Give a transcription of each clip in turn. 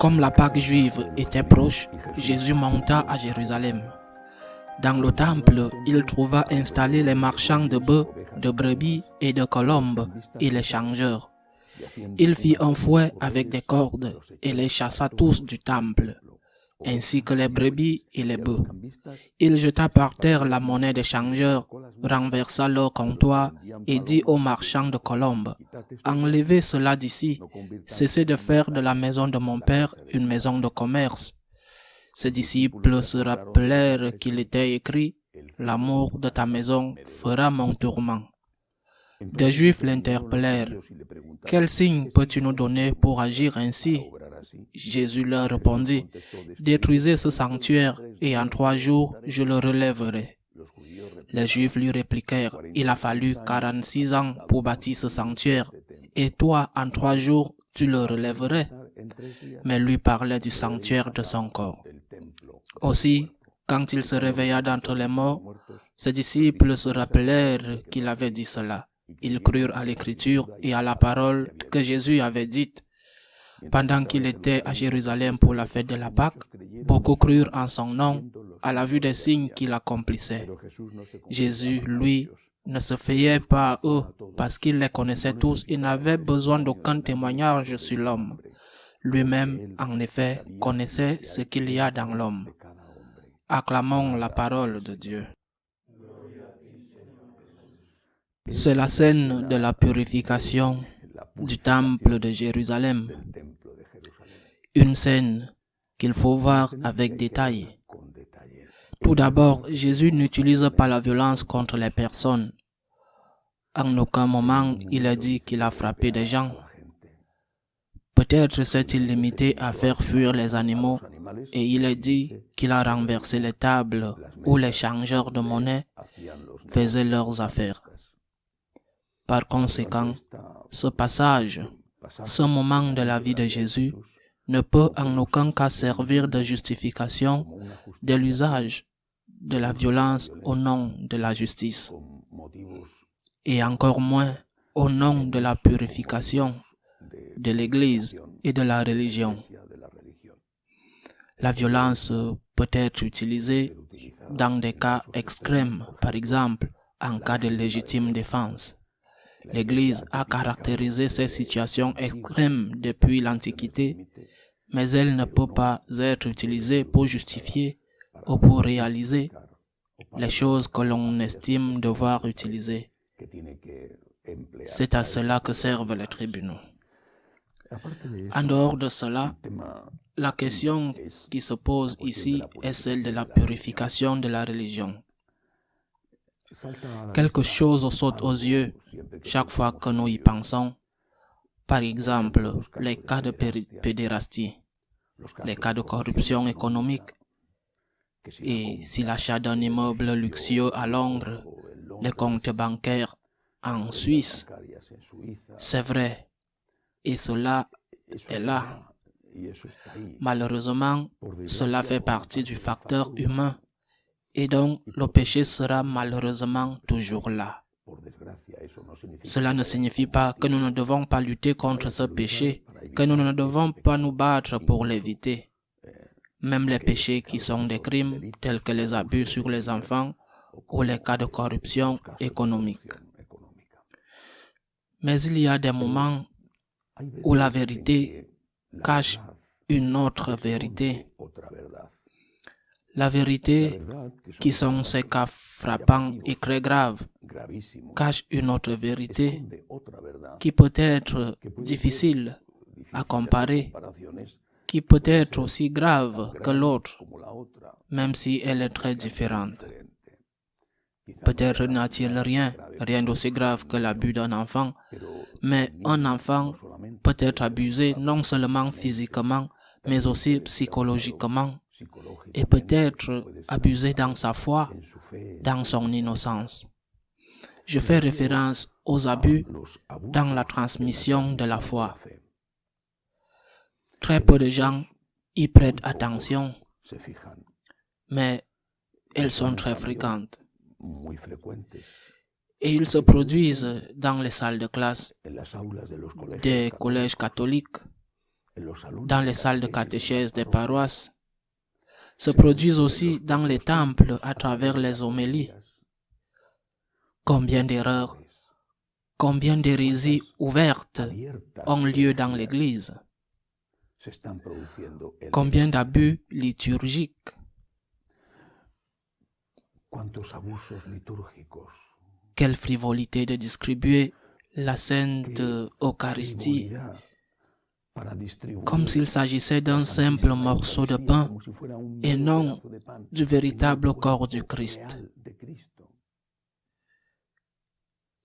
Comme la Pâque juive était proche, Jésus monta à Jérusalem. Dans le temple, il trouva installés les marchands de bœufs, de brebis et de colombes et les changeurs. Il fit un fouet avec des cordes et les chassa tous du temple, ainsi que les brebis et les bœufs. Il jeta par terre la monnaie des changeurs, renversa leur comptoir et dit aux marchands de colombes, « Enlevez cela d'ici, cessez de faire de la maison de mon père une maison de commerce. » Ses disciples se rappelèrent qu'il était écrit, « L'amour de ta maison fera mon tourment. » Des Juifs l'interpellèrent, « Quel signe peux-tu nous donner pour agir ainsi ?» Jésus leur répondit, « Détruisez ce sanctuaire et en 3 jours je le relèverai. » Les Juifs lui répliquèrent, « Il a fallu 46 ans pour bâtir ce sanctuaire, et toi en 3 jours tu le relèverais ?» Mais lui parlait du sanctuaire de son corps. Aussi, quand il se réveilla d'entre les morts, ses disciples se rappelèrent qu'il avait dit cela. Ils crurent à l'écriture et à la parole que Jésus avait dite. Pendant qu'il était à Jérusalem pour la fête de la Pâque, beaucoup crurent en son nom à la vue des signes qu'il accomplissait. Jésus, lui, ne se fiait pas à eux parce qu'il les connaissait tous et n'avait besoin d'aucun témoignage sur l'homme. Lui-même, en effet, connaissait ce qu'il y a dans l'homme. Acclamons la parole de Dieu. C'est la scène de la purification du temple de Jérusalem. Une scène qu'il faut voir avec détail. Tout d'abord, Jésus n'utilise pas la violence contre les personnes. En aucun moment, il a dit qu'il a frappé des gens. Peut-être s'est-il limité à faire fuir les animaux et il a dit qu'il a renversé les tables où les changeurs de monnaie faisaient leurs affaires. Par conséquent, ce passage, ce moment de la vie de Jésus, ne peut en aucun cas servir de justification de l'usage de la violence au nom de la justice, et encore moins au nom de la purification de l'Église et de la religion. La violence peut être utilisée dans des cas extrêmes, par exemple en cas de légitime défense. L'Église a caractérisé ces situations extrêmes depuis l'Antiquité, mais elle ne peut pas être utilisée pour justifier ou pour réaliser les choses que l'on estime devoir utiliser. C'est à cela que servent les tribunaux. En dehors de cela, la question qui se pose ici est celle de la purification de la religion. Quelque chose saute aux yeux chaque fois que nous y pensons. Par exemple, les cas de pédérastie, les cas de corruption économique, et si l'achat d'un immeuble luxueux à Londres, les comptes bancaires en Suisse, c'est vrai, et cela est là. Malheureusement, cela fait partie du facteur humain, et donc le péché sera malheureusement toujours là. Cela ne signifie pas que nous ne devons pas lutter contre ce péché, que nous ne devons pas nous battre pour l'éviter. Même les péchés qui sont des crimes, tels que les abus sur les enfants ou les cas de corruption économique. Mais il y a des moments où la vérité cache une autre vérité. La vérité, qui sont ces cas frappants et très graves, cache une autre vérité qui peut être difficile à comparer, qui peut être aussi grave que l'autre, même si elle est très différente. Peut-être n'a-t-il rien d'aussi grave que l'abus d'un enfant, mais un enfant peut être abusé non seulement physiquement, mais aussi psychologiquement, et peut être abusé dans sa foi, dans son innocence. Je fais référence aux abus dans la transmission de la foi. Très peu de gens y prêtent attention, mais elles sont très fréquentes. Et ils se produisent dans les salles de classe des collèges catholiques, dans les salles de catéchèse des paroisses, se produisent aussi dans les temples à travers les homélies. Combien d'erreurs, combien d'hérésies ouvertes ont lieu dans l'Église? Combien d'abus liturgiques? Quelle frivolité de distribuer la Sainte Eucharistie comme s'il s'agissait d'un simple morceau de pain et non du véritable corps du Christ.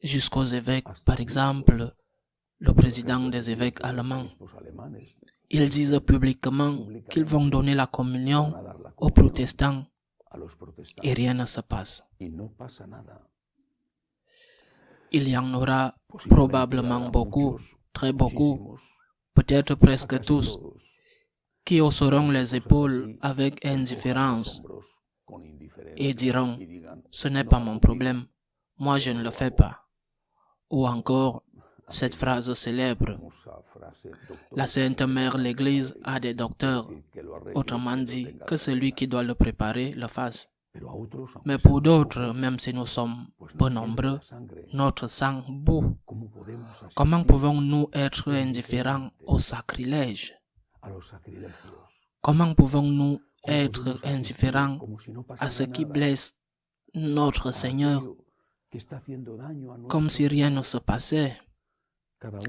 Jusqu'aux évêques, par exemple, le président des évêques allemands, ils disent publiquement qu'ils vont donner la communion aux protestants et rien ne se passe. Il y en aura probablement beaucoup, très beaucoup, peut-être presque tous, qui hausseront les épaules avec indifférence et diront « ce n'est pas mon problème, moi je ne le fais pas ». Ou encore cette phrase célèbre « La Sainte Mère l'Église a des docteurs », autrement dit que celui qui doit le préparer le fasse. Mais pour d'autres, même si nous sommes peu nombreux, notre sang bout. Comment pouvons-nous être indifférents au sacrilège? Comment pouvons-nous être indifférents à ce qui blesse notre Seigneur, comme si rien ne se passait?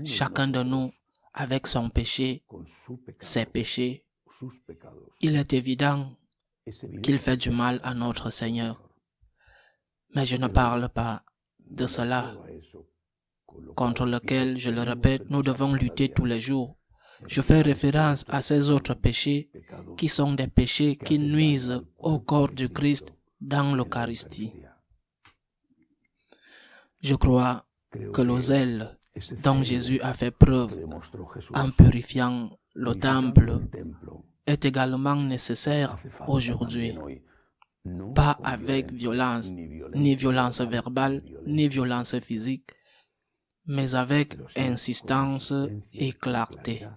Chacun de nous, avec son péché, ses péchés, il est évident qu'il fait du mal à notre Seigneur. Mais je ne parle pas de cela, contre lequel, je le répète, nous devons lutter tous les jours. Je fais référence à ces autres péchés qui sont des péchés qui nuisent au corps du Christ dans l'Eucharistie. Je crois que le zèle dont Jésus a fait preuve en purifiant le temple est également nécessaire aujourd'hui. Pas avec violence, ni violence verbale, ni violence physique, mais avec insistance et clarté.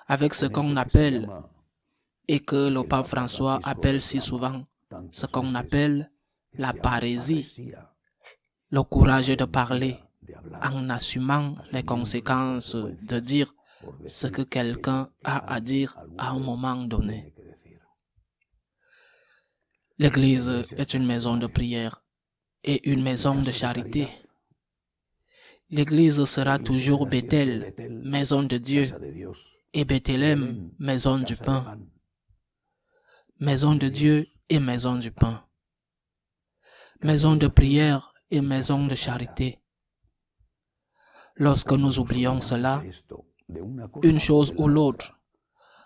Avec ce qu'on appelle, et que le pape François appelle si souvent, ce qu'on appelle la parésie, le courage de parler en assumant les conséquences de dire ce que quelqu'un a à dire à un moment donné. L'Église est une maison de prière et une maison de charité. L'Église sera toujours Bethel, maison de Dieu, et Bethléem, maison du pain. Maison de Dieu et maison du pain. Maison de prière et maison de charité. Lorsque nous oublions cela, une chose ou l'autre,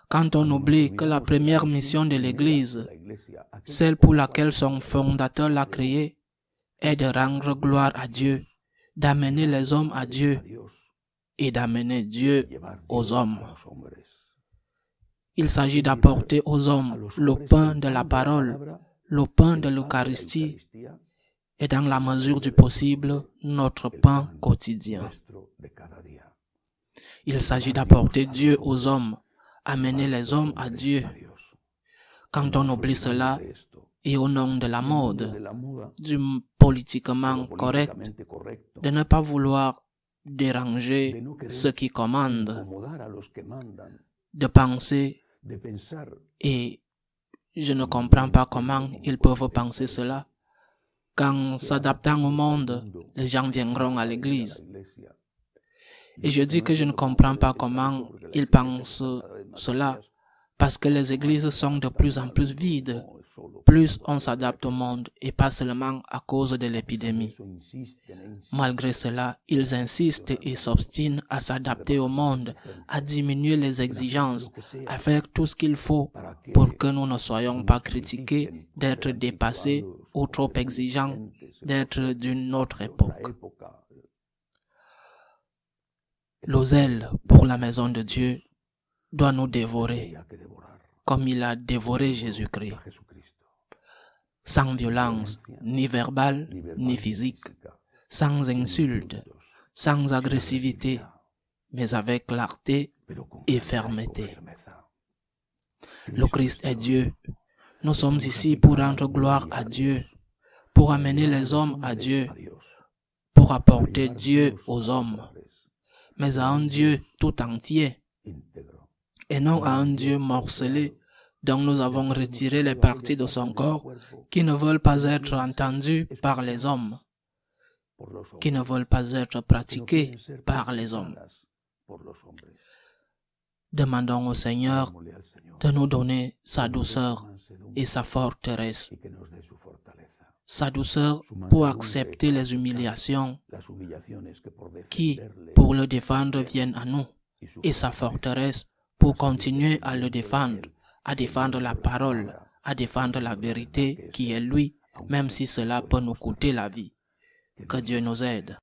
quand on oublie que la première mission de l'Église, celle pour laquelle son fondateur l'a créée, est de rendre gloire à Dieu, d'amener les hommes à Dieu et d'amener Dieu aux hommes. Il s'agit d'apporter aux hommes le pain de la parole, le pain de l'Eucharistie et dans la mesure du possible, notre pain quotidien. Il s'agit d'apporter Dieu aux hommes, amener les hommes à Dieu. Quand on oublie cela, et au nom de la mode, du politiquement correct, de ne pas vouloir déranger ceux qui commandent, de penser, et je ne comprends pas comment ils peuvent penser cela. Qu'en s'adaptant au monde, les gens viendront à l'église. Et je dis que je ne comprends pas comment ils pensent cela, parce que les églises sont de plus en plus vides, plus on s'adapte au monde, et pas seulement à cause de l'épidémie. Malgré cela, ils insistent et s'obstinent à s'adapter au monde, à diminuer les exigences, à faire tout ce qu'il faut pour que nous ne soyons pas critiqués d'être dépassés ou trop exigeants, d'être d'une autre époque. Le zèle pour la maison de Dieu doit nous dévorer, comme il a dévoré Jésus-Christ, sans violence, ni verbale, ni physique, sans insulte, sans agressivité, mais avec clarté et fermeté. Le Christ est Dieu. Nous sommes ici pour rendre gloire à Dieu, pour amener les hommes à Dieu, pour apporter Dieu aux hommes, mais à un Dieu tout entier, et non à un Dieu morcelé dont nous avons retiré les parties de son corps qui ne veulent pas être entendues par les hommes, qui ne veulent pas être pratiquées par les hommes. Demandons au Seigneur de nous donner sa douceur et sa forteresse. Sa douceur pour accepter les humiliations qui, pour le défendre, viennent à nous, et sa forteresse pour continuer à le défendre, à défendre la parole, à défendre la vérité qui est lui, même si cela peut nous coûter la vie. Que Dieu nous aide.